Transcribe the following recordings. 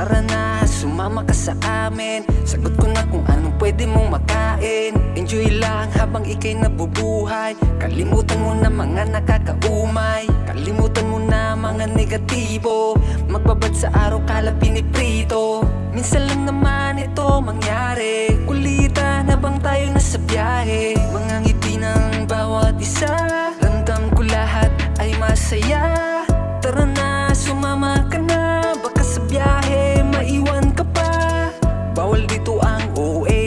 tara na, sumama ka sa amin. Sagot ko na kung anong pwede mong makain. Enjoy lang habang ika'y nabubuhay. Kalimutan mo na mga nakakaumay. Kalimutan mo na mga negatibo. Magbabad sa araw kala piniprito. Minsan lang naman ito mangyari. Kulitan habang tayo nasa biyahe. Mga ngiti ng bawat isa, ramdam ko lahat ay masaya. Tara na, sumama ka na. Baka sa biyahe maiwan ka pa. Bawal dito ang OA,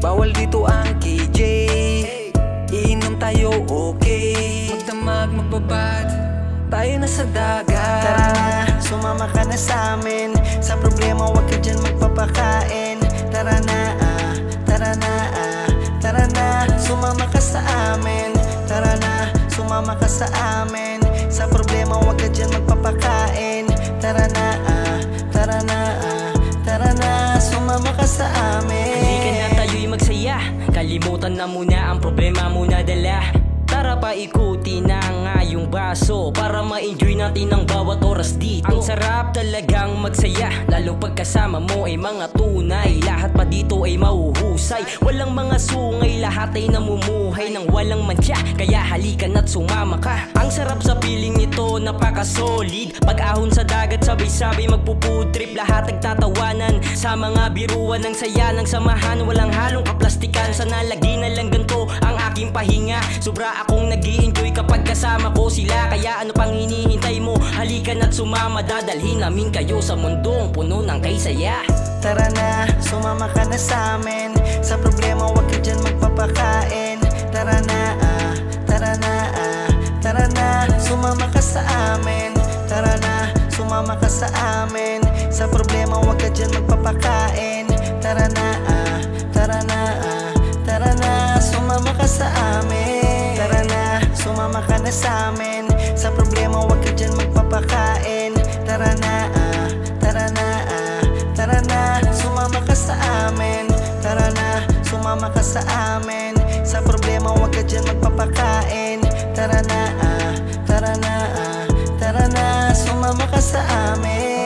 bawal dito ang KJ. Iinom tayo okay, magdamag magbabad, tayo na sa dagat. Tara na, sumama ka na sa amin. Sa problema huwag ka dyan magpapakain. Tara na, tara na, tara na, sumama ka sa amin. Tara na, sumama ka sa amin. Sa problema huwag ka dyan magpapakain. Tara na, tara na, tara na, sumama ka sa amin. Halika na tayo'y magsaya. Kalimutan na muna ang problema muna dala. Tara pa ikuti na nga yung baso para ma-enjoy natin ang bawat oras dito. Ang sarap talagang magsaya, lalo pagkasama mo ay mga tunay. Lahat pa dito ay mauhusay, walang mga sungay. Lahat ay namumuhay ng walang mantya, kaya halika na't sumama ka. Ang sarap sa piling nito, napaka-solid. Pag-ahon sa dagat, sabay-sabay magpo-food trip. Lahat nagtatawanan sa mga biruan ng saya ng samahan. Walang halong kaplastikan, sana lagi na lang ganito ang aking pahinga. Sobra akong nag-i-enjoy kapag kasama ko sila. Kaya ano pang hinihintay mo? Halika na't sumama, dadalhin namin kayo sa mundong puno ng kaysaya. Tara na, sumama ka na sa amin. Sa problema huwag ka dyan magpapakain. Tara na, tara na, tara na, sumama ka sa amin. Tara na, sumama ka sa amin. Sa problema huwag ka dyan magpapakain. Tara na, tara na, tara na, sumama ka sa amin. Tara na, sumama ka na sa amin. Sa problema huwag ka dyan magpapakain. Tara na, tara na, tara na, sumama ka sa amin. Tara na, sumama ka sa amin. Sa problema huwag ka dyan magpapakain. Tara na, tara na, tara na, sumama ka sa amin.